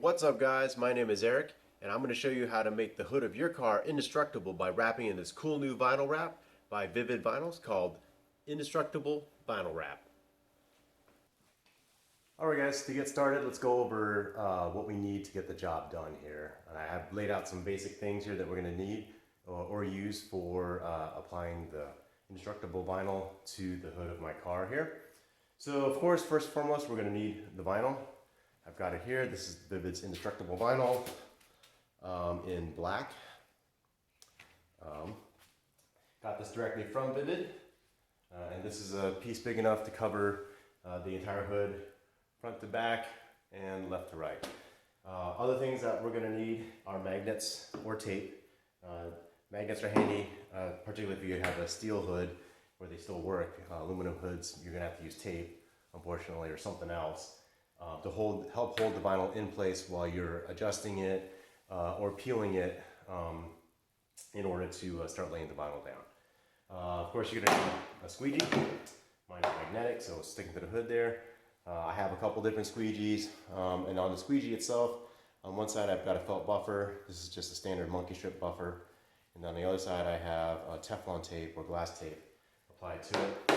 What's up guys, my name is Eric and I'm going to show you how to make the hood of your car indestructible by wrapping in this cool new vinyl wrap by Vvivid Vinyls called Indestructible Vinyl Wrap. Alright guys, to get started, let's go over what we need to get the job done here. And I have laid out some basic things here that we're going to need or use for applying the indestructible vinyl to the hood of my car here. So of course, first and foremost, we're going to need the vinyl. I've got it here. This is Vvivid's Indestructible Vinyl in black. Got this directly from Vvivid, and this is a piece big enough to cover the entire hood, front to back and left to right. Other things that we're going to need are magnets or tape. Magnets are handy, particularly if you have a steel hood where they still work. Aluminum hoods, you're going to have to use tape, unfortunately, or something else. To help hold the vinyl in place while you're adjusting it or peeling it in order to start laying the vinyl down. Of course, you're going to need a squeegee. Mine is magnetic, so it's sticking to the hood there. I have a couple different squeegees, and on the squeegee itself, on one side I've got a felt buffer. This is just a standard monkey strip buffer. And on the other side I have Teflon tape or glass tape applied to it.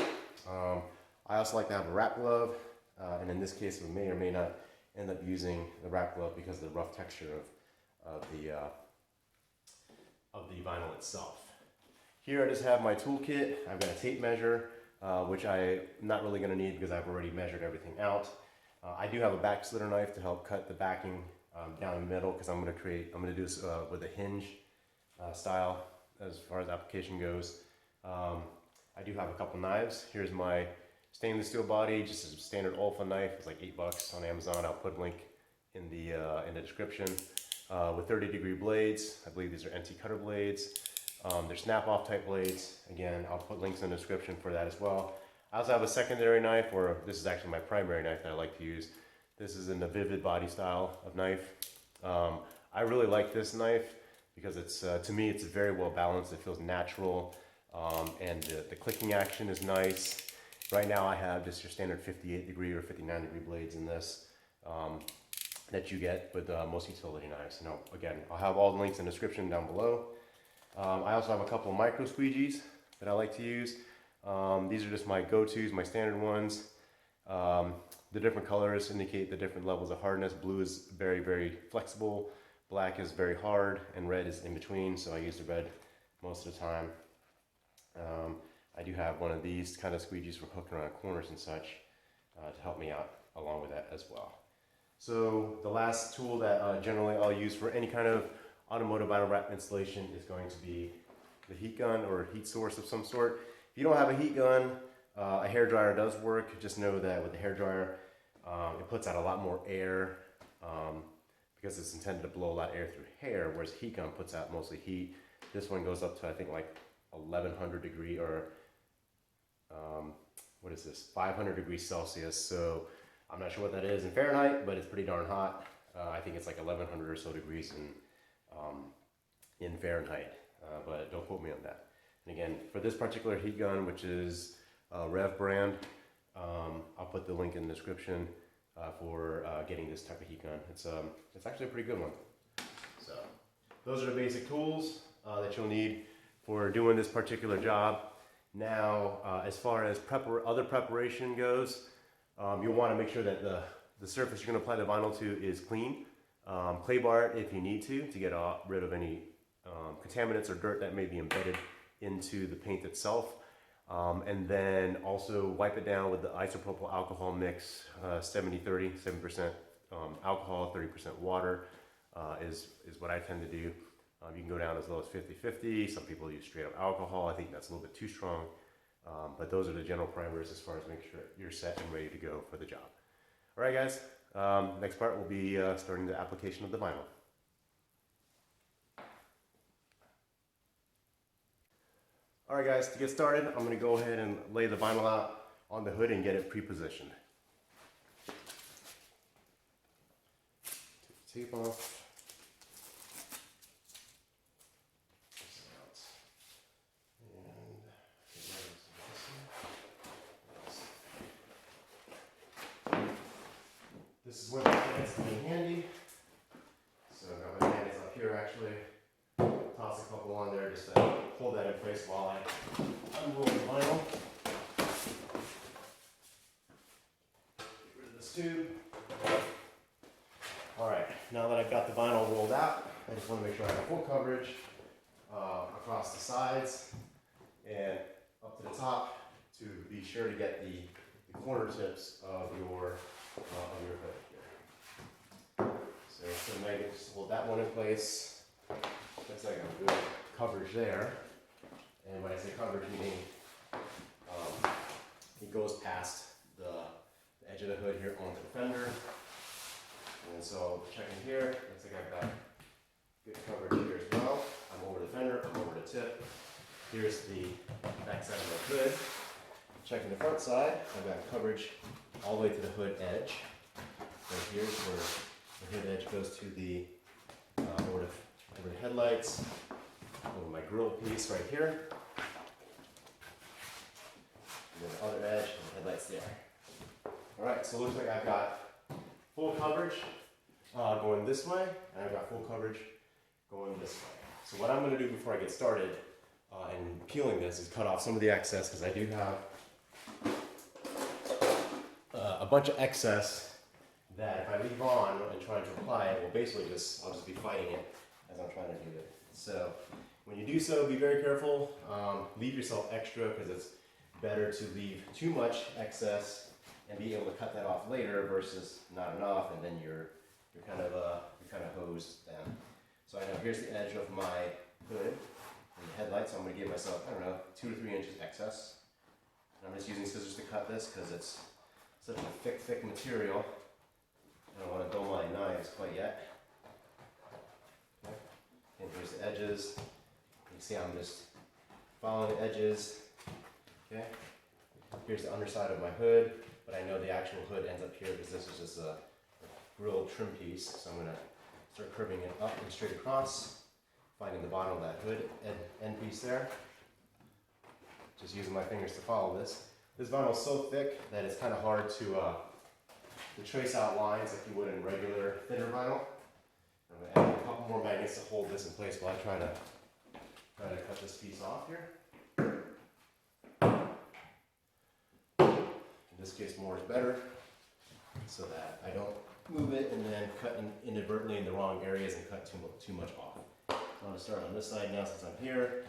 I also like to have a wrap glove. And in this case, we may or may not end up using the wrap glove because of the rough texture of the vinyl itself. Here I just have my toolkit. I've got a tape measure, which I'm not really going to need because I've already measured everything out. I do have a back slitter knife to help cut the backing down the middle because I'm going to do this with a hinge style as far as application goes. I do have a couple knives. Here's my stainless steel body, just a standard Olfa knife. It's like $8 on Amazon. I'll put a link in the description. With 30-degree blades. I believe these are NT cutter blades. They're snap-off type blades. Again, I'll put links in the description for that as well. I also have a secondary knife, or this is actually my primary knife that I like to use. This is in the Vvivid body style of knife. I really like this knife because it's to me it's very well balanced. It feels natural, and the clicking action is nice. Right now I have just your standard 58-degree or 59-degree blades in this that you get with most utility knives. Now, again, I'll have all the links in the description down below. I also have a couple of micro squeegees that I like to use. These are just my go-tos, my standard ones. The different colors indicate the different levels of hardness. Blue is very, very flexible. Black is very hard, and red is in between, so I use the red most of the time. I do have one of these kind of squeegees for hooking around corners and such to help me out along with that as well. So the last tool that generally I'll use for any kind of automotive vinyl wrap installation is going to be the heat gun or heat source of some sort. If you don't have a heat gun, a hairdryer does work. Just know that with the hairdryer, it puts out a lot more air because it's intended to blow a lot of air through hair, whereas a heat gun puts out mostly heat. This one goes up to I think like 1100 degree or what is this, 500 degrees Celsius. So I'm not sure what that is in Fahrenheit, but it's pretty darn hot. I think it's like 1100 or so degrees in Fahrenheit, but don't quote me on that. And again, for this particular heat gun, which is Rev brand, I'll put the link in the description for getting this type of heat gun. It's actually a pretty good one. So those are the basic tools that you'll need for doing this particular job. Now, as far as other preparation goes, you'll want to make sure that the surface you're going to apply the vinyl to is clean. Clay bar it if you need to get rid of any contaminants or dirt that may be embedded into the paint itself. And then also wipe it down with the isopropyl alcohol mix, 70-30, 7% alcohol, 30% water is what I tend to do. You can go down as low as 50-50. Some people use straight up alcohol. I think that's a little bit too strong. But those are the general parameters as far as making sure you're set and ready to go for the job. All right, guys. Next part will be starting the application of the vinyl. All right, guys. To get started, I'm going to go ahead and lay the vinyl out on the hood and get it pre-positioned. Take the tape off. This is where it's going to be handy. here actually. Toss a couple on there just to hold that in place while I unroll the vinyl. Get rid of this tube. Alright, now that I've got the vinyl rolled out, I just want to make sure I have full coverage across the sides and up to the top to be sure to get the corner tips of your hood here. So Megan, just hold that one in place. Looks like a good coverage there. And when I say coverage, meaning it goes past the edge of the hood here onto the fender. And so checking here, looks like I've got good coverage here as well. I'm over the fender, I'm over the tip. Here's the back side of the hood. Checking the front side, I've got coverage all the way to the hood edge. So here's where the hood edge goes to the over the headlights, over my grill piece right here. And then the other edge, and the headlights there. Alright, so it looks like I've got full coverage going this way, and I've got full coverage going this way. So what I'm going to do before I get started in peeling this is cut off some of the excess, because I do have a bunch of excess that if I leave on and trying to apply it, well basically I'll just be fighting it as I'm trying to do it. So when you do so, be very careful. Leave yourself extra, because it's better to leave too much excess and be able to cut that off later versus not enough, and then you're kind of hosed then. So I know here's the edge of my hood and the headlights. So I'm going to give myself, I don't know, 2 to 3 inches excess. And I'm just using scissors to cut this because it's such a thick material. I don't want to dull my knives quite yet. Okay. And here's the edges. You see I'm just following the edges. Okay. Here's the underside of my hood, but I know the actual hood ends up here because this is just a grill trim piece. So I'm going to start curving it up and straight across, finding the bottom of that hood end piece there. Just using my fingers to follow this. This vinyl is so thick that it's kind of hard to trace out lines like you would in regular thinner vinyl. I'm going to add a couple more magnets to hold this in place while I try to cut this piece off here. In this case, more is better, so that I don't move it and then cut inadvertently in the wrong areas and cut too much off. So I'm going to start on this side now since I'm here,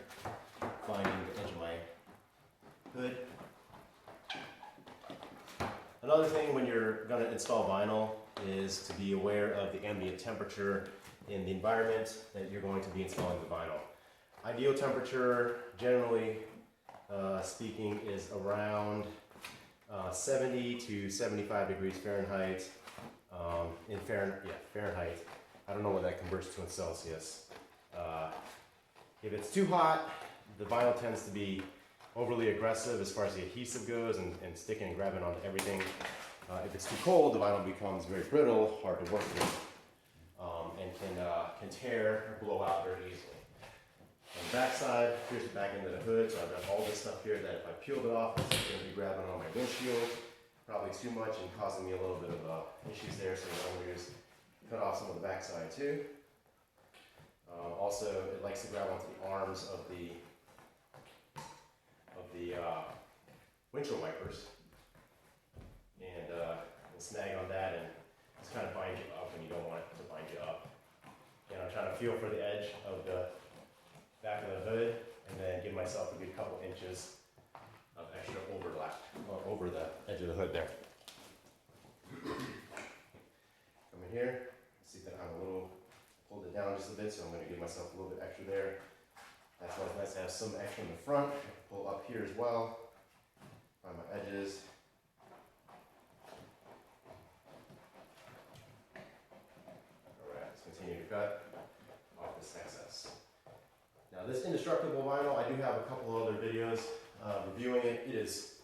finding the edge of my hood. Another thing when you're going to install vinyl is to be aware of the ambient temperature in the environment that you're going to be installing the vinyl. Ideal temperature, generally speaking, is around 70 to 75 degrees Fahrenheit. In Fahrenheit. I don't know what that converts to in Celsius. If it's too hot, the vinyl tends to be overly aggressive as far as the adhesive goes and sticking and grabbing onto everything. If it's too cold, the vinyl becomes very brittle, hard to work with, and can tear or blow out very easily. On the back side, here's the back end of the hood, so I've got all this stuff here that if I peeled it off, it's going to be grabbing on my windshield, probably too much and causing me a little bit of issues there, so what I'm going to do is cut off some of the back side too. Also, it likes to grab onto the arms of the windshield wipers and snag on that, and just kind of bind you up when you don't want it to bind you up. And I'm trying to feel for the edge of the back of the hood and then give myself a good couple inches of extra overlap over the edge of the hood there. Come in here, see that I'm pulled it down just a bit, so I'm going to give myself a little bit extra there. That's why it's nice to have some extra in the front. Pull up here as well, find my edges. Alright, let's continue to cut off this excess. Now this Indestructible Vinyl, I do have a couple other videos reviewing it. It is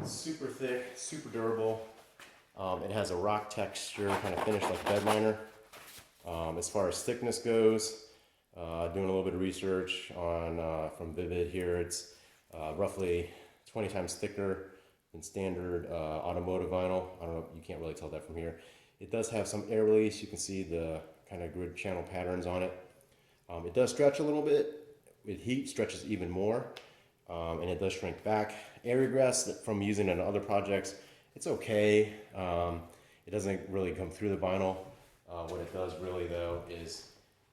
super thick, super durable. It has a rock texture, kind of finish like bed liner. As far as thickness goes, doing a little bit of research on from Vvivid here, it's roughly 20 times thicker than standard automotive vinyl. I don't know, you can't really tell that from here. It does have some air release. You can see the kind of grid channel patterns on it. It does stretch a little bit. With heat, stretches even more, and it does shrink back. Air egress from using it on other projects, it's okay. It doesn't really come through the vinyl. What it does really though is,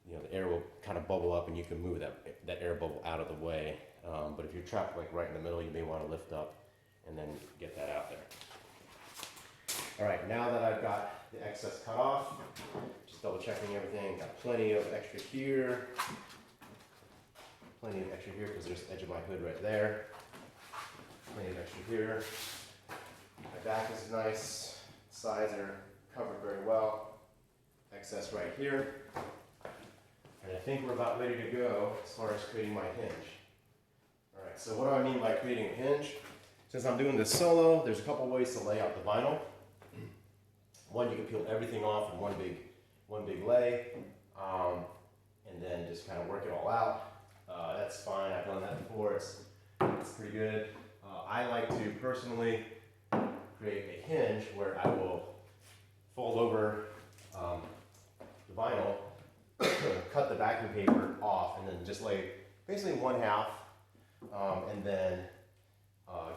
the air will kind of bubble up and you can move that air bubble out of the way. But if you're trapped like right in the middle, you may want to lift up and then get that out there. All right, now that I've got the excess cut off, just double checking everything. Got plenty of extra here. Plenty of extra here because there's the edge of my hood right there. Plenty of extra here. My back is nice. Sides are covered very well. Excess right here. And I think we're about ready to go as far as creating my hinge. All right, so what do I mean by creating a hinge? Since I'm doing this solo, there's a couple ways to lay out the vinyl. One, you can peel everything off in one big lay, and then just kind of work it all out. That's fine. I've done that before. It's pretty good. I like to personally create a hinge where I will fold over the vinyl, cut the backing paper off, and then just lay basically one half, and then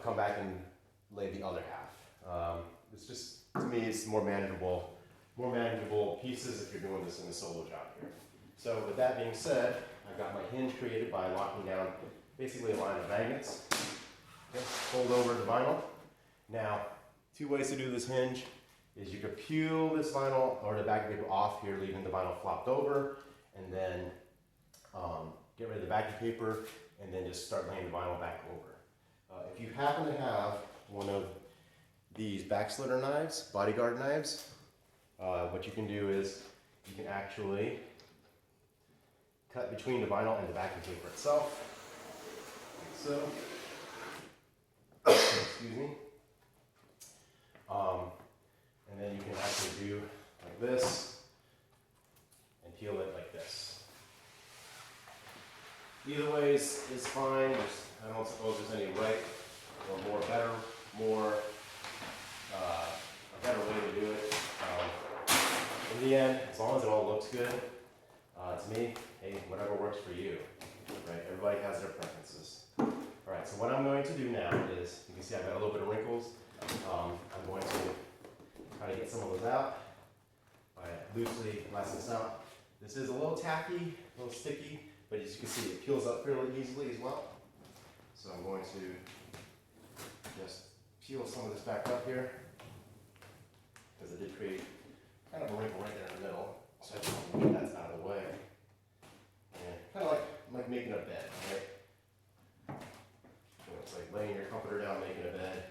come back and lay the other half. It's just, to me, it's more manageable pieces if you're doing this in a solo job here. So with that being said, I've got my hinge created by locking down basically a line of magnets. Okay, fold over the vinyl. Now, two ways to do this hinge is you could peel this vinyl or the backing paper off here, leaving the vinyl flopped over, and then get rid of the backing paper, and then just start laying the vinyl back over. If you happen to have one of these back slitter knives, bodyguard knives, what you can do is you can actually cut between the vinyl and the backing paper itself, like so. Excuse me. And then you can actually do like this and peel it like this. Either way is fine. I don't suppose there's any right or a better way to do it. In the end, as long as it all looks good, to me, hey, whatever works for you, right? Everybody has their preferences. All right, so what I'm going to do now is, you can see I've got a little bit of wrinkles. I'm going to try to get some of those out by loosely lasting this out. This is a little tacky, a little sticky, but as you can see, it peels up fairly easily as well. So I'm going to just peel some of this back up here, because it did create kind of a wrinkle right there in the middle. So I just want to get that out of the way. And kind of like making a bed, right? So it's like laying your comforter down, making a bed.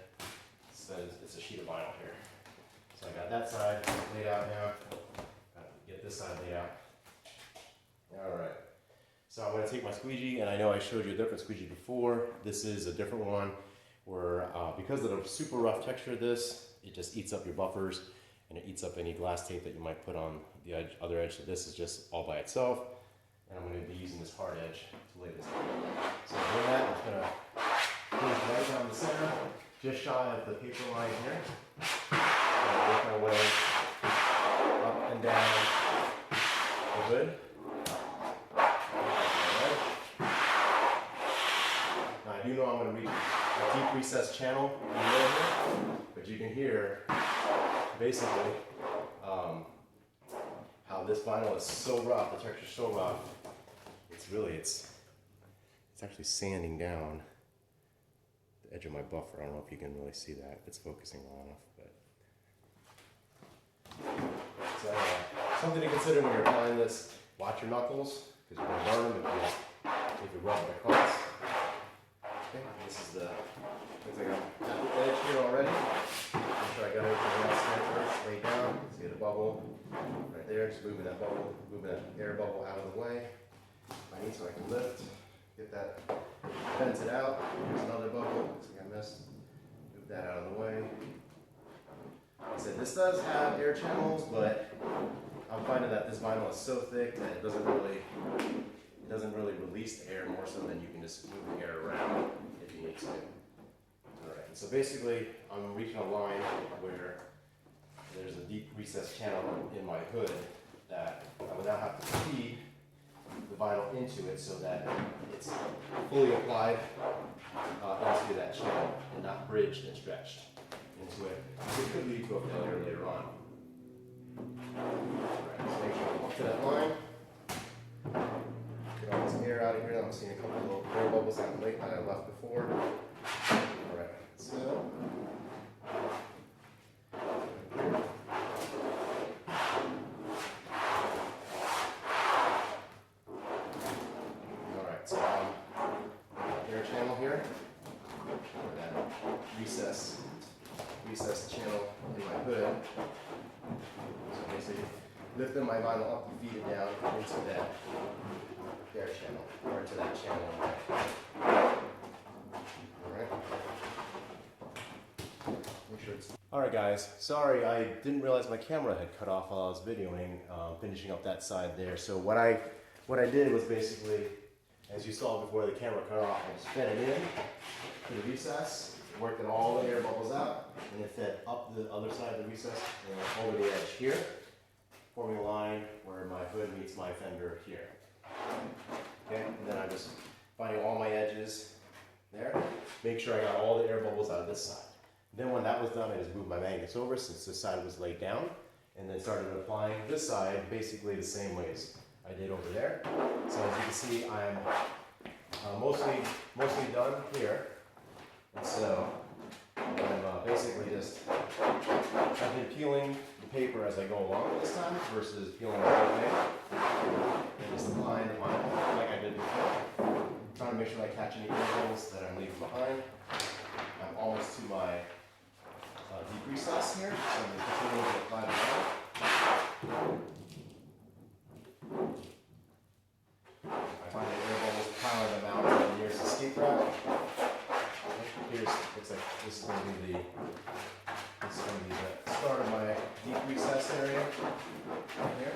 It's a sheet of vinyl here. So I got that side laid out now. Got to get this side laid out. All right. So I'm going to take my squeegee, and I know I showed you a different squeegee before. This is a different one where, because of the super rough texture of this, it just eats up your buffers, and it eats up any glass tape that you might put on the other edge. So this is just all by itself, and I'm going to be using this hard edge to lay this down. So doing that, I'm just going to push right down the center, just shy of the paper line here. And work my way up and down the hood. Now I do know I'm going to reach a deep recessed channel in the middle here, but you can hear basically how this vinyl is so rough, the texture is so rough, it's actually sanding down the edge of my buffer. I don't know if you can really see that, if it's focusing well enough, but so something to consider when you're applying this. Watch your knuckles, because you're going to burn them if you rub it across. Okay, this is the, looks like I'm at the edge here already. Make sure I got everything else there first, lay down, see the bubble right there, just moving that air bubble out of the way. I need so I can lift, get that vented out. Here's another bubble, looks like I missed. Move that out of the way. Like I said, this does have air channels, but I'm finding that this vinyl is so thick that it doesn't really release the air more so than you can just move the air around if you need to. Alright, so basically I'm reaching a line where there's a deep recessed channel in my hood that I would now have to feed the vinyl into it so that it's fully applied into that channel and not bridged and stretched into it. It could lead to a failure later on. Alright, so make sure I walk to that line. Get all this air out of here. I'm seeing a couple of little air bubbles out in the lake that I left before. Alright, so. Alright, so air channel here. Or that recess channel in my hood. So basically, lifting my vinyl up and feed it down into that air channel, or into that channel in my hood. Alright. Make sure it's. Alright guys, sorry I didn't realize my camera had cut off while I was videoing, finishing up that side there. So what I did was basically, as you saw before the camera cut off, I just fed it in to the recess, worked all the air bubbles out, and it fed up the other side of the recess and over the edge here, forming a line where my hood meets my fender here. Okay, and then I'm just finding all my edges there, make sure I got all the air bubbles out of this side. Then when that was done, I just moved my magnets over since this side was laid down, and then started applying this side basically the same ways I did over there. So as you can see, I'm mostly done here. And so I'm basically just, I've been peeling the paper as I go along this time versus peeling the whole thing. And just applying the vinyl like I did before. Trying to make sure I catch any airholes that I'm leaving behind. I'm almost to my deep recess here, so I'm going to continue to apply the vinyl. I find the air bubbles piling them out, and here's the escape route. Here's, looks like this is going to be the start of my deep recess area right here.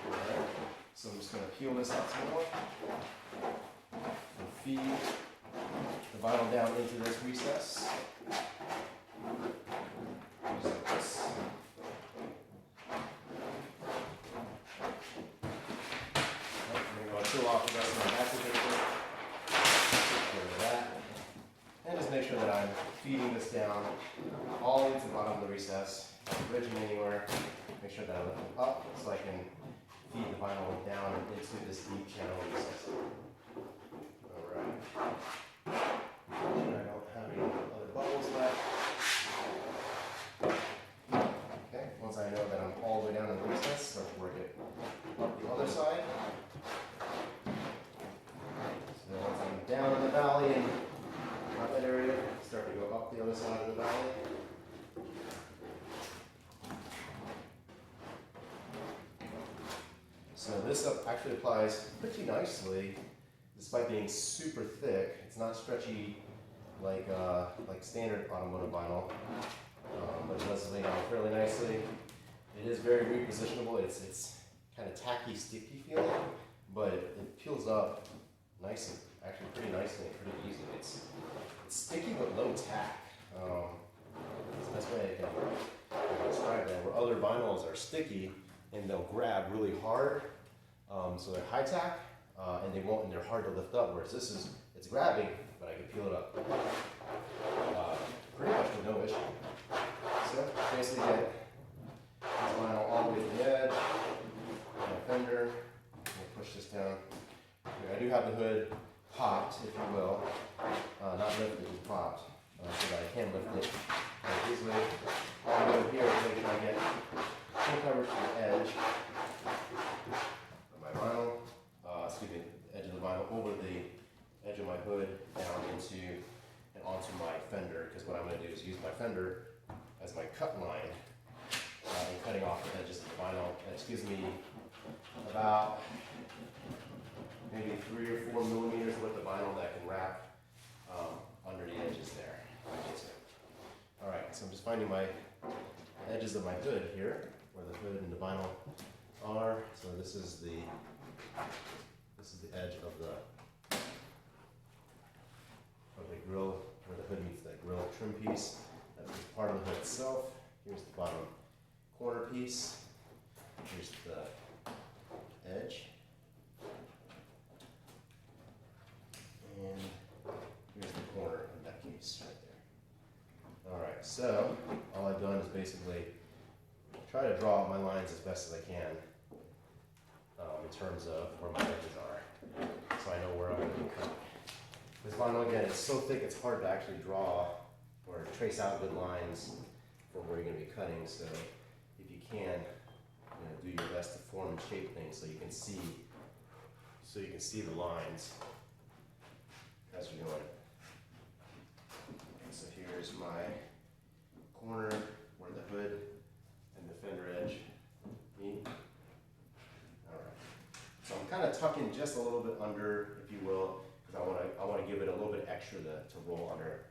Alright, so I'm just going to peel this out some more and feed the vinyl down into this recess. Just like this. I'm going to peel off the rest of my backing paper. And just make sure that I'm feeding this down all into the bottom of the recess, not bridging anywhere. Make sure that I lift it up so I can feed the vinyl down into this deep channel recess. Alright. Make sure I don't have any other bubbles left. Okay, once I know that I'm all the way down in the recess, start to work it up the other side. So once I'm down in the valley and that area, start to go up the other side of the valley. So this actually applies pretty nicely, despite being super thick. It's not stretchy like standard automotive vinyl, but it does lay down fairly nicely. It is very repositionable. It's kind of tacky, sticky feeling, but it peels up nicely, actually pretty nicely and pretty easily. It's sticky but low tack. That's the best way I can describe that. Where other vinyls are sticky and they'll grab really hard, so they're high tack, and they're hard to lift up. Whereas it's grabbing, but I can peel it up pretty much with no issue. So basically get this vinyl all the way to the edge, my fender. I'm gonna push this down. Here, I do have the hood popped, if you will, not lifted, just popped, so that I can lift it easily. All I'm going to do here is make sure I get full coverage to the edge of my vinyl, the edge of the vinyl over the edge of my hood down into and onto my fender, because what I'm going to do is use my fender as my cut line and cutting off the edges of the vinyl. That just gives me about maybe 3 or 4 millimeters worth of vinyl that can wrap under the edges there. Alright, so I'm just finding my edges of my hood here, where the hood and the vinyl are. So this is the edge of the grill, where the hood meets that grill trim piece. That's just part of the hood itself. Here's the bottom corner piece. Here's the edge. And here's the corner of that case right there. Alright, so all I've done is basically try to draw out my lines as best as I can in terms of where my edges are, so I know where I'm going to be cutting. This vinyl, again, it's so thick it's hard to actually draw or trace out good lines for where you're going to be cutting, so if you can, do your best to form and shape things so you can see the lines as you're going. And so here's my corner where the hood and the fender edge meet. Alright. So I'm kind of tucking just a little bit under, if you will, because I want to give it a little bit extra to roll under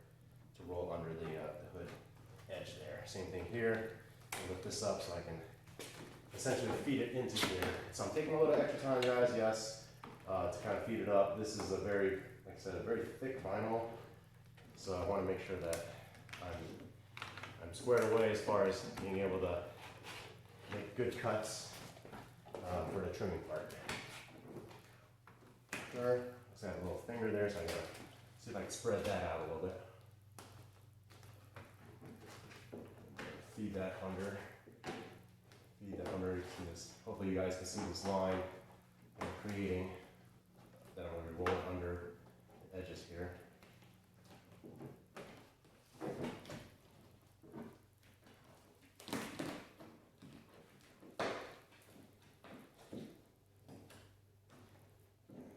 the hood edge there. Same thing here. I'll lift this up so I can essentially feed it into here. So I'm taking a little extra time, guys, yes, to kind of feed it up. This is a very, like I said, a very thick vinyl. So I want to make sure that I'm squared away as far as being able to make good cuts for the trimming part. Sure. Looks like I have a little finger there, so I'm going to see if I can spread that out a little bit. Feed that under. Hopefully you guys can see this line that I'm creating, that I'm going to be rolling under the edges here.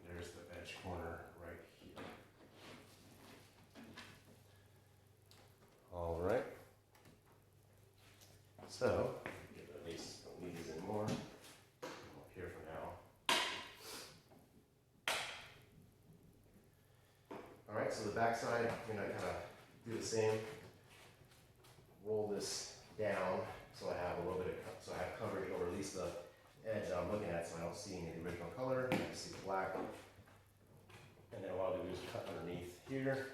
There's the edge corner right here. All right. So, at least don't need these anymore. I'm up here for now. All right, so the back side, I'm going to kind of do the same. Roll this down so I have a little bit of, so I have coverage over at least the edge that I'm looking at, so I don't see any of the original color. I can see the black. And then what I'll do is cut underneath here.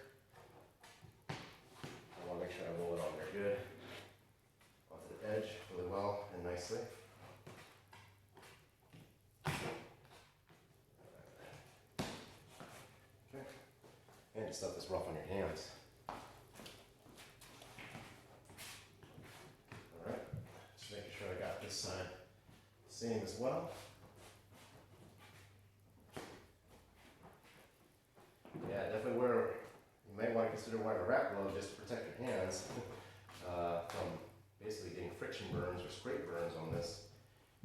I want to make sure I roll it on there good. Off the edge really well and nicely. Okay. And just stuff that's rough on your hands. Alright, just making sure I got this side same as well. Yeah, definitely you might want to consider wearing a wrap glove just to protect your hands from basically getting friction burns or scrape burns on this.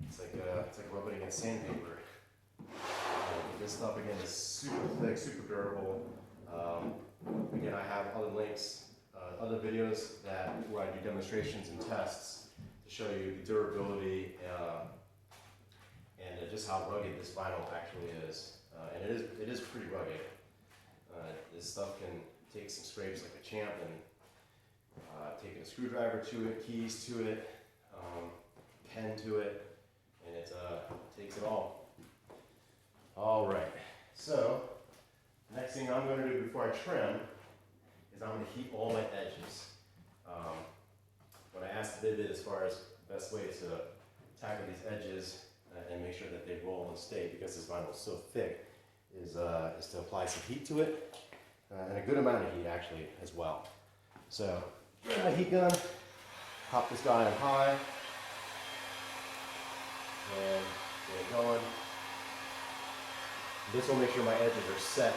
It's like rubbing against sandpaper. This stuff again is super thick, super durable. Again, I have other links, other videos where I do demonstrations and tests to show you the durability and just how rugged this vinyl actually is. And it is pretty rugged. This stuff can take some scrapes like a champ, and taking a screwdriver to it, keys to it, pen to it, and it takes it all. All right, so next thing I'm going to do before I trim is I'm going to heat all my edges. When I asked Vvivid as far as the best way to tackle these edges and make sure that they roll and stay, because this vinyl is so thick, is to apply some heat to it, and a good amount of heat actually as well. So, get my heat gun, pop this guy on high, and get it going. This will make sure my edges are set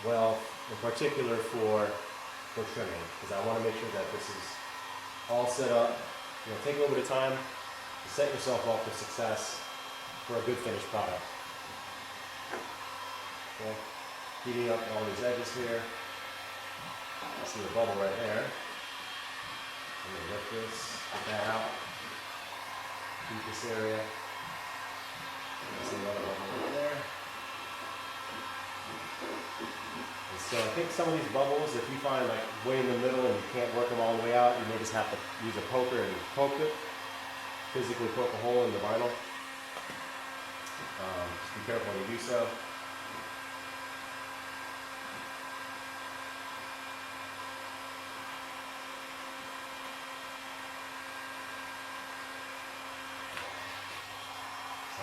well, in particular for trimming, because I want to make sure that this is all set up. Take a little bit of time to set yourself up for success for a good finished product. Okay. Heating up all these edges here. I see the bubble right there. I'm going to lift this, get that out, heat this area. I see another bubble right there. And so I think some of these bubbles, if you find like way in the middle and you can't work them all the way out, you may just have to use a poker and poke it, physically poke a hole in the vinyl. Just be careful when you do so.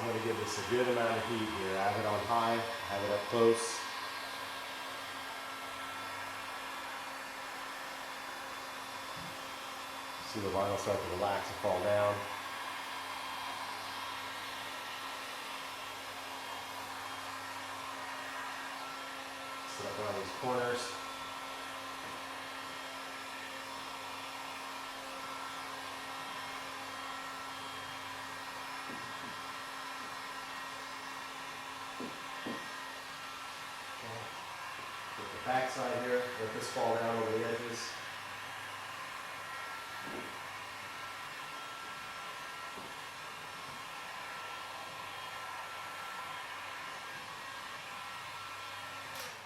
I'm going to give this a good amount of heat here. I have it on high, I have it up close. See the vinyl start to relax and fall down. Set up around these corners. Get the back side here, let this fall down over the edges.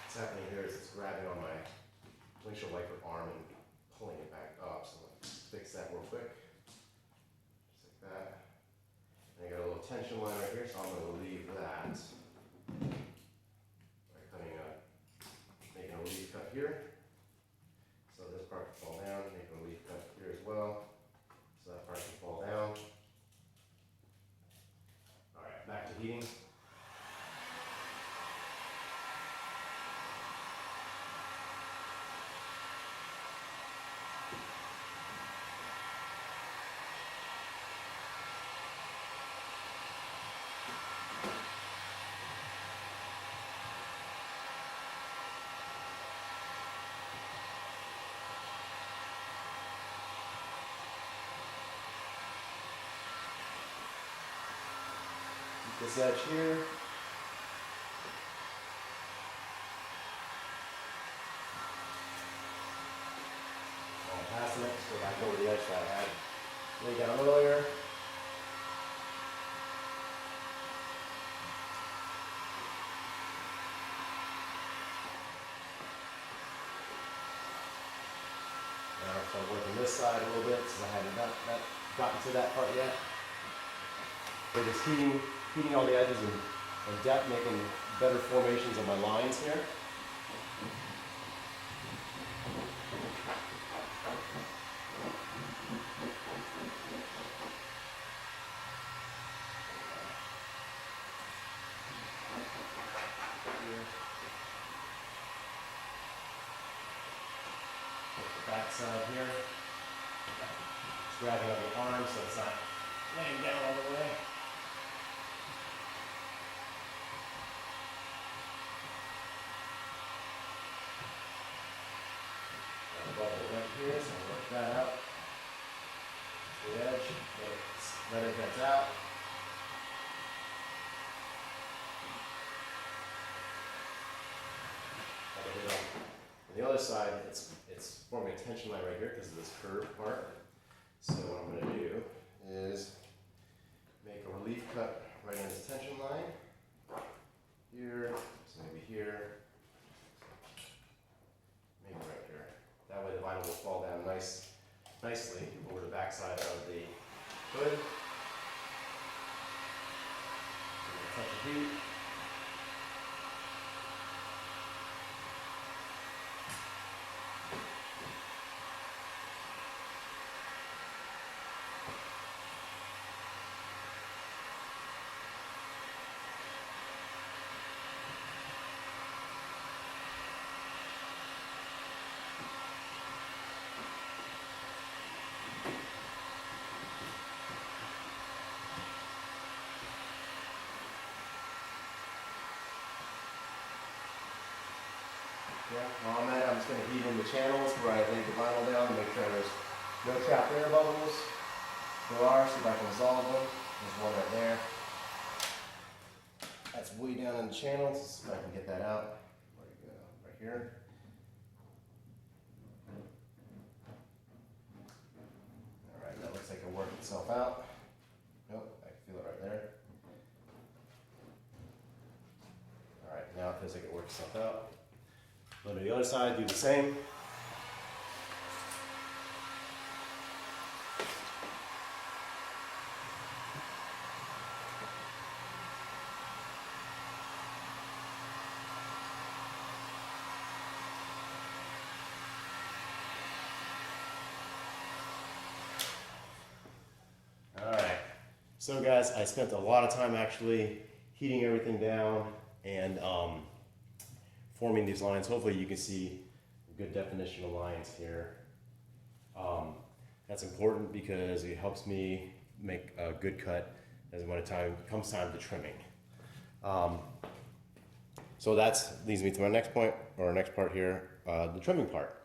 What's happening here is it's grabbing on my windshield wiper arm and pulling it back up. So let's fix that real quick. Just like that. And I got a little tension line right here, so I'm going to relieve that. By cutting making a relief cut here. So this part can fall down, make a relief cut here as well. So that part can fall down. Alright, back to heating. This edge here. I'll pass it, just go back over the edge that I had laid down earlier. Now I'll start working this side a little bit since I haven't gotten to that part yet. We're just heating all the edges and depth, making better formations of my lines here. The back side here. Just grabbing on the arm so it's not laying down all the way. Here, so I'll work that out to the edge, let it vent out. On the other side, it's forming a tension line right here because of this curved part. So what I'm going to do is make a relief cut right in this tension line. Here, so maybe here. Maybe right here. That way the vinyl will fall down nicely over the backside of the hood. Touch of heat. Yeah, while I'm at it, I'm just going to heat in the channels where I lay the vinyl down to make sure there's no trapped air bubbles. There are, see if I can resolve them. There's one right there. That's way down in the channels. See if I can get that out. Where'd it go? Right here. Alright, that looks like it worked itself out. Nope, I can feel it right there. Alright, now it feels like it worked itself out. Go to the other side, do the same. So guys, I spent a lot of time actually heating everything down and forming these lines. Hopefully you can see good definition of lines here. That's important because it helps me make a good cut as when it comes time to trimming. So that leads me to my next point, or next part here, the trimming part.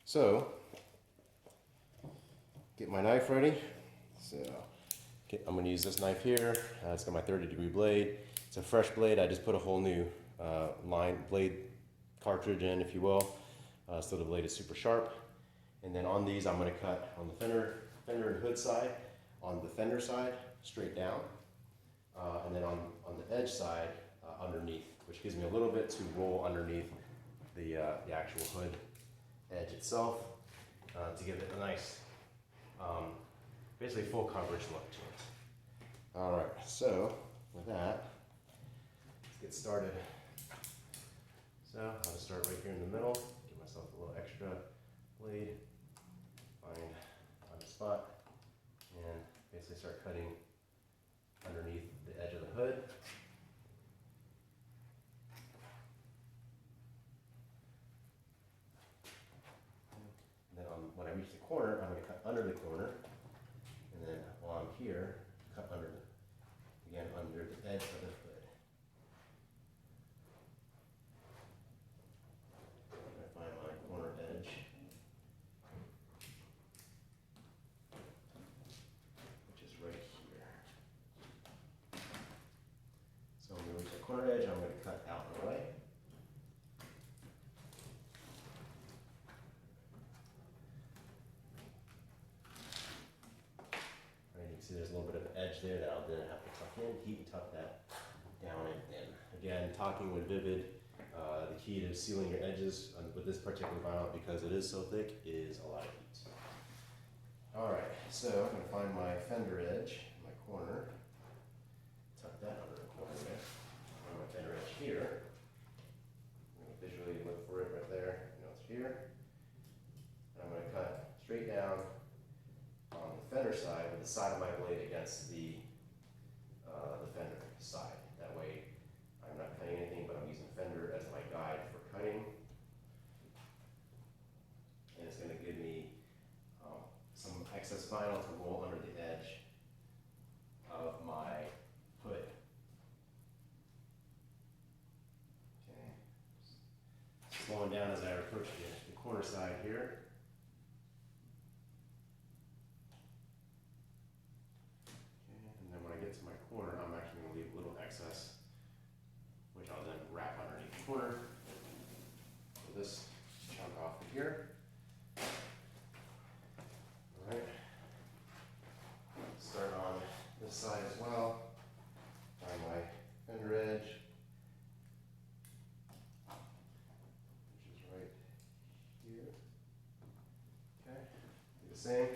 So, get my knife ready. So, I'm going to use this knife here. It's got my 30-degree blade. It's a fresh blade. I just put a whole new blade cartridge in, if you will. So the blade is super sharp. And then on these, I'm going to cut on the fender and hood side, on the fender side, straight down. And then on the edge side, underneath, which gives me a little bit to roll underneath the actual hood edge itself to give it a nice, basically full coverage look to it. All right, so with that, let's get started. So I'll just start right here in the middle, give myself a little extra blade, find a spot, and basically start cutting underneath the edge of the hood. And then when I reach the corner, I'm going to cut under the corner, and then while I'm here, cut under the edge of the hood. I'm going to find my corner edge, which is right here. So when we reach the corner edge, I'm going to cut out and away. Right, you can see there's a little bit of edge there that I'll then have to tuck in, heat and tuck that down and in. Again, talking with Vvivid, the key to sealing your edges with this particular vinyl, because it is so thick, is a lot of heat. Alright, so I'm going to find my fender edge, my corner, tuck that under the corner there. Find my fender edge here. I'm going to visually look for it right there. You know it's here. And I'm going to cut straight down on the fender side with the side of my blade against the fender side. That way I'm not cutting anything, but I'm using fender as my guide for cutting. And it's going to give me some excess vinyl to roll under the edge of my hood. Okay. Slowing down as I approach the corner side here. Okay. And then when I get to my corner, I'm actually going to leave a little excess, which I'll then wrap underneath the corner. Pull this chunk off of here. Alright. Start on this side as well. Find my fender edge, which is right here. Okay. Do the same.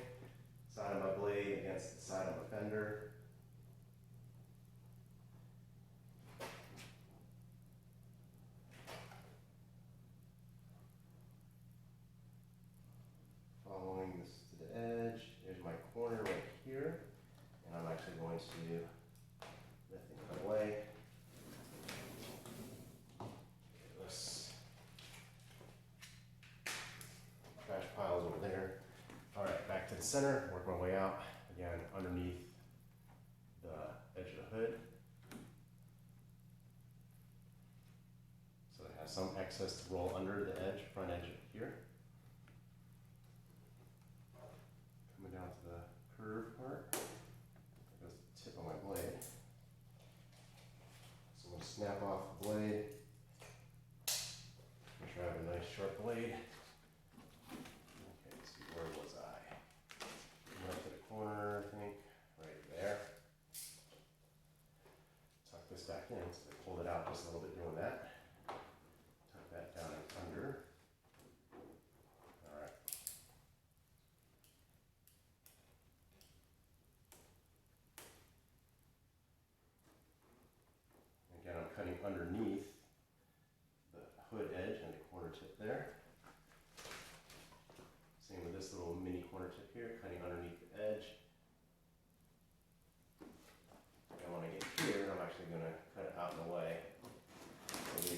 Side of my blade against the side of my fender. Following this to the edge, there's my corner right here, and I'm actually going to lift and cut away. This trash pile's over there. All right, back to the center, work my way out, again, underneath the edge of the hood. So I have some excess to roll under the edge, front edge here. Coming down to the curved part, that goes the tip of my blade. So I'm going to snap off the blade. Make sure I have a nice sharp blade. Okay, let's see, where was I? Right to the corner, I think, right there. Tuck this back in, so I pulled it out just a little bit doing that. Tuck that down and under. Alright. Again, I'm cutting underneath the hood edge and the corner tip there. Same with this little mini corner tip here, cutting underneath the edge.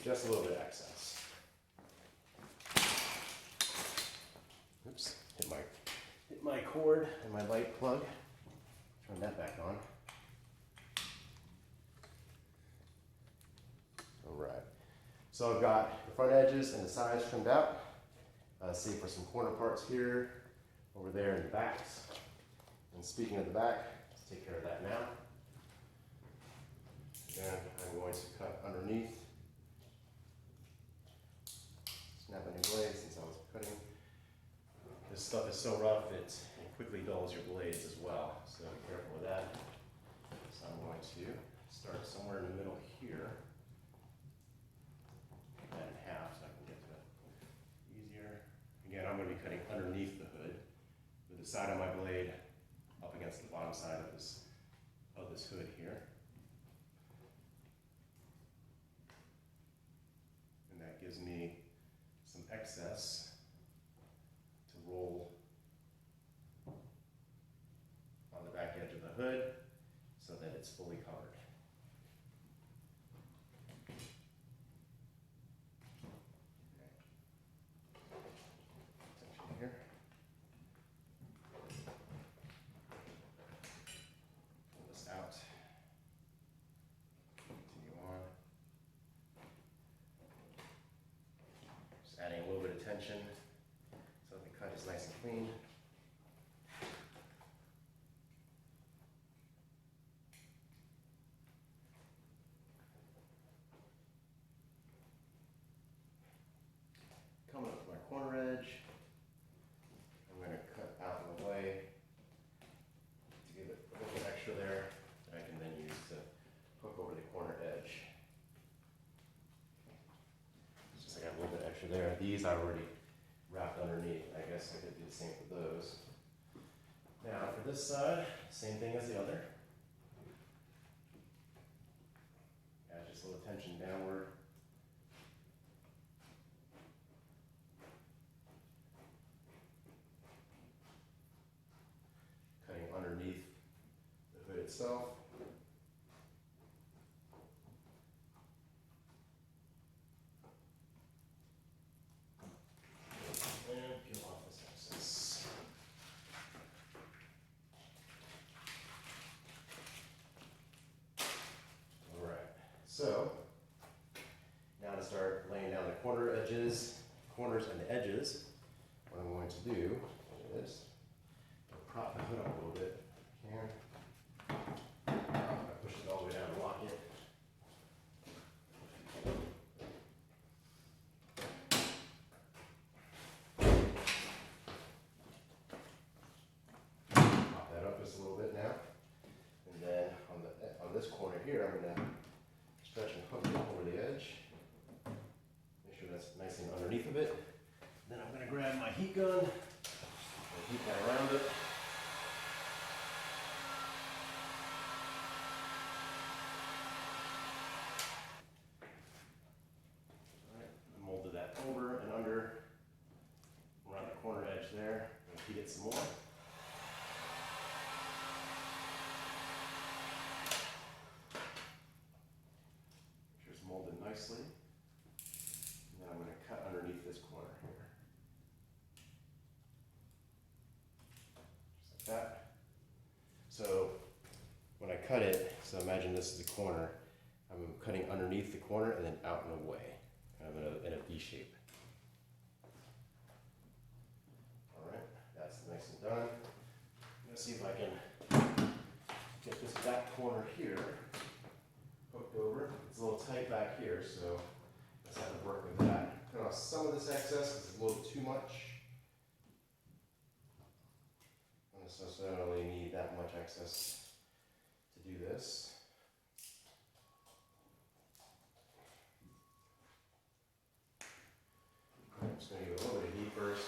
just a little bit of excess. Oops, hit my cord and my light plug. Turn that back on. All right. So I've got the front edges and the sides trimmed out. Save for some corner parts here, over there in the backs. And speaking of the back, let's take care of that now. And I'm going to cut underneath. Snap a new blade since I was cutting. This stuff is so rough it quickly dulls your blades as well, so be careful with that. So I'm going to start somewhere in the middle here. Cut that in half so I can get to it easier. Again, I'm going to be cutting underneath the hood with the side of my blade up against the bottom side of this hood here. And that gives me some excess to roll on the back edge of the hood so that it's fully covered. Section here. Pull this out. Continue on. Just adding a little bit of tension so the cut is nice and clean. Coming up to my corner edge, I'm going to cut out of the way to give it a little bit extra there that I can then use to hook over the corner edge. It's just I got a little bit extra there. These I already wrapped underneath. I guess I could do the same for those. Now for this side, same thing as the other. Add just a little tension downward. Cutting underneath the hood itself. And peel off this excess. All right, so now to start laying down the corners and the edges, what I'm going to do is prop the hood up a little bit. Here. I push it all the way down and lock it. Pop that up just a little bit now. And then on this corner here, I'm going to stretch and hook it over the edge. Make sure that's nice and underneath of it. Then I'm going to grab my heat gun and heat that around it. Molded that over and under around the corner edge there. And heat it some more. Make sure it's molded nicely. And then I'm going to cut underneath this corner here. Just like that. So when I cut it, so imagine this is the corner. I'm cutting underneath the corner and then out and away. Kind of in a V shape. All right, that's nice and done. I'm gonna see if I can get this back corner here hooked over. It's a little tight back here, so let's have to work with that. Cut off some of this excess because it's a little too much. I don't necessarily need that much excess to do this. I'm just going to give it a little bit of heat first.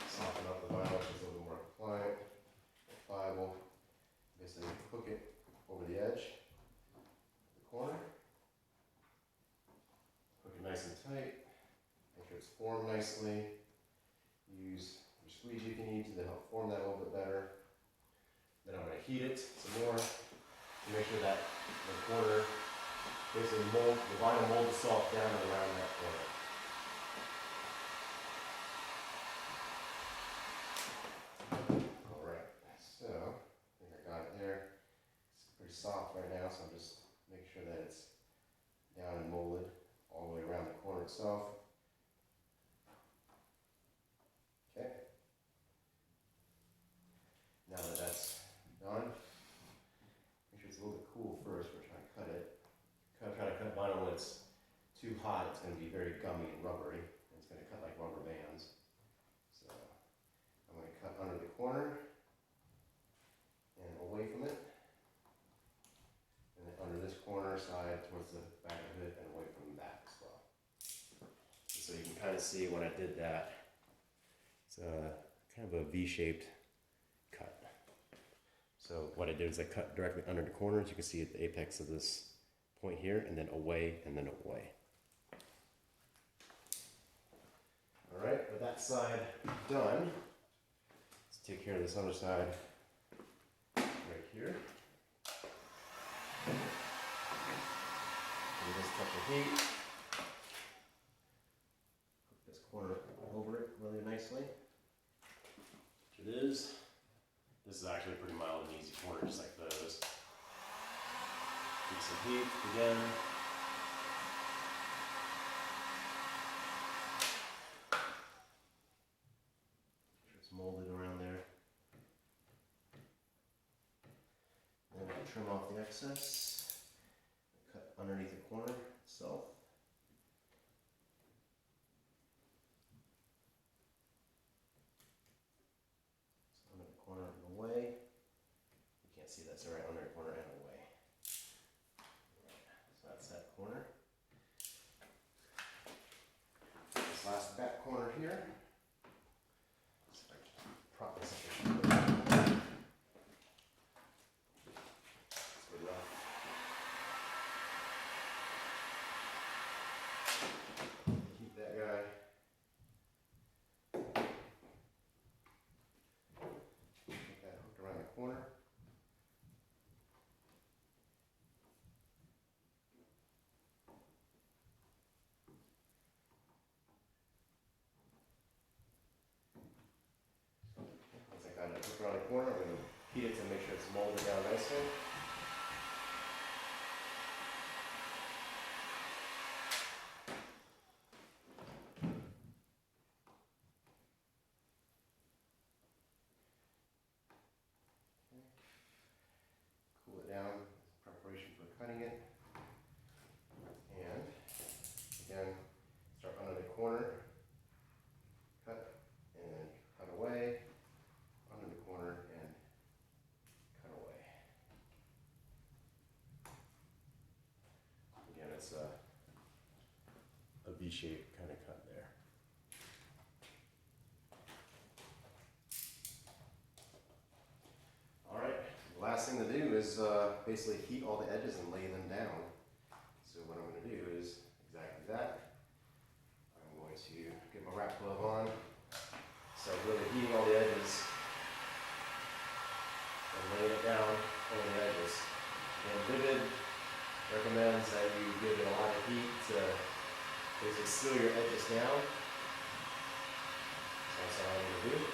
Soften up the vinyl so it's a little bit more compliant, pliable. Basically hook it over the edge, the corner. Hook it nice and tight. Make sure it's formed nicely. Use your squeegee if you need to help form that a little bit better. Then I'm going to heat it some more. Make sure that the corner, basically the vinyl molds itself down and around that corner. Alright, so I think I got it there. It's pretty soft right now, so I'm just making sure that it's down and molded all the way around the corner itself. Okay. Now that that's done, make sure it's a little bit cool first. We're trying to cut it. Try to cut vinyl when it's too hot. It's going to be very gummy and rubbery. It's going to cut like rubber bands. So I'm going to cut under the corner and away from it. And then under this corner side towards the back of it and away from the back as well. So you can kind of see when I did that, it's kind of a V-shaped cut. So what I did is I cut directly under the corners. You can see at the apex of this point here, and then away, and then away. All right, with that side done, let's take care of this other side right here. Give this touch of heat. Put this corner over it really nicely. Which it is. This is actually a pretty mild and easy corner, just like those. Give some heat again. Make sure it's molded around there. Then I'll trim off the excess. Cut underneath the corner itself. So under the corner and away. You can't see that, so right under the corner and away. So that's that corner. This last back corner here. So I can prop this up a little bit. That's good enough. Keep that guy. Get that hooked around the corner. Once I got it hooked around the corner, I'm going to heat it to make sure it's molded down nicely. Cool it down, preparation for cutting it. And again, start under the corner, cut, and cut away, under the corner, and cut away. Again, it's a V-shaped kind of cut there. All right, the last thing to do is basically heat all the edges and lay them down. So what I'm going to do is exactly that. I'm going to get my wrap glove on, start really heating all the edges and laying it down over the edges. And Vvivid recommends that you give it a lot of heat to basically seal your edges down. So that's all I'm going to do.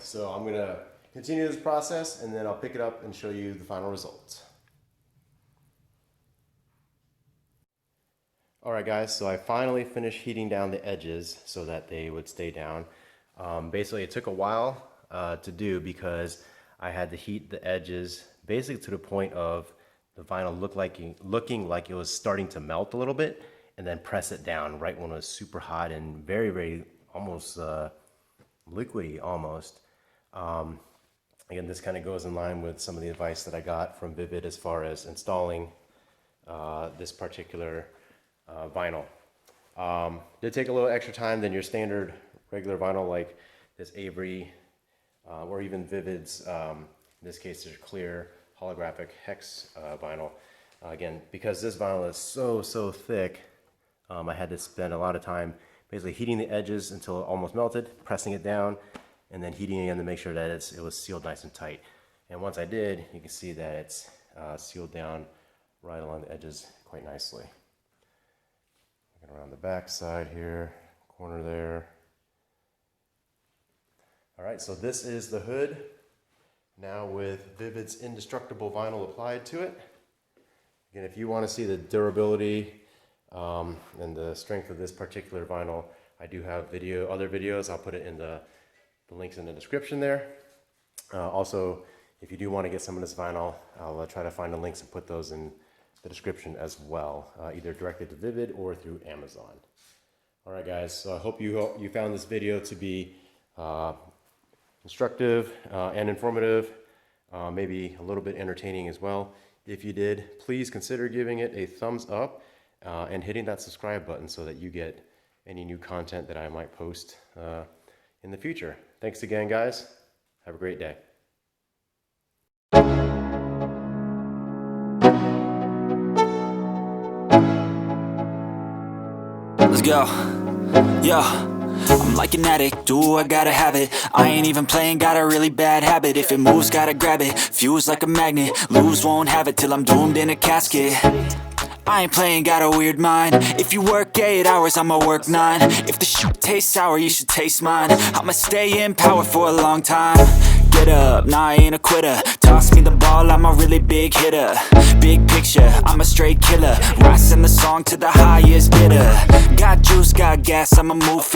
So I'm gonna continue this process and then I'll pick it up and show you the final results. Alright guys, so I finally finished heating down the edges so that they would stay down. Basically it took a while to do because I had to heat the edges basically to the point of the vinyl looking like it was starting to melt a little bit, and then press it down right when it was super hot and very, very almost liquidy almost. Again, this kind of goes in line with some of the advice that I got from Vvivid as far as installing this particular vinyl. Did take a little extra time than your standard regular vinyl like this Avery or even Vvivid's, in this case there's clear holographic hex vinyl. Again, because this vinyl is so thick, I had to spend a lot of time basically heating the edges until it almost melted, pressing it down, and then heating again to make sure that it was sealed nice and tight. And once I did, you can see that it's sealed down right along the edges quite nicely. Looking around the back side here, corner there. All right, so this is the hood now with Vvivid's Indestructible Vinyl applied to it. Again, if you want to see the durability and the strength of this particular vinyl, I do have other videos. I'll put it in the links in the description there. Also, if you do want to get some of this vinyl, I'll try to find the links and put those in the description as well, either directly to Vvivid or through Amazon. All right, guys. So I hope you found this video to be instructive and informative, maybe a little bit entertaining as well. If you did, please consider giving it a thumbs up and hitting that subscribe button so that you get any new content that I might post in the future. Thanks again, guys. Have a great day. Let's go. Yeah. I'm like an addict, do I gotta have it. I ain't even playing, got a really bad habit. If it moves, gotta grab it, fuse like a magnet. Lose, won't have it till I'm doomed in a casket. I ain't playing, got a weird mind. If you work 8 hours, I'ma work 9. If the shit tastes sour, you should taste mine. I'ma stay in power for a long time. Get up, nah, I ain't a quitter. Toss me the ball, I'm a really big hitter. Big picture, I'm a straight killer. Rising the song to the highest bidder. Got juice, got gas, I'ma move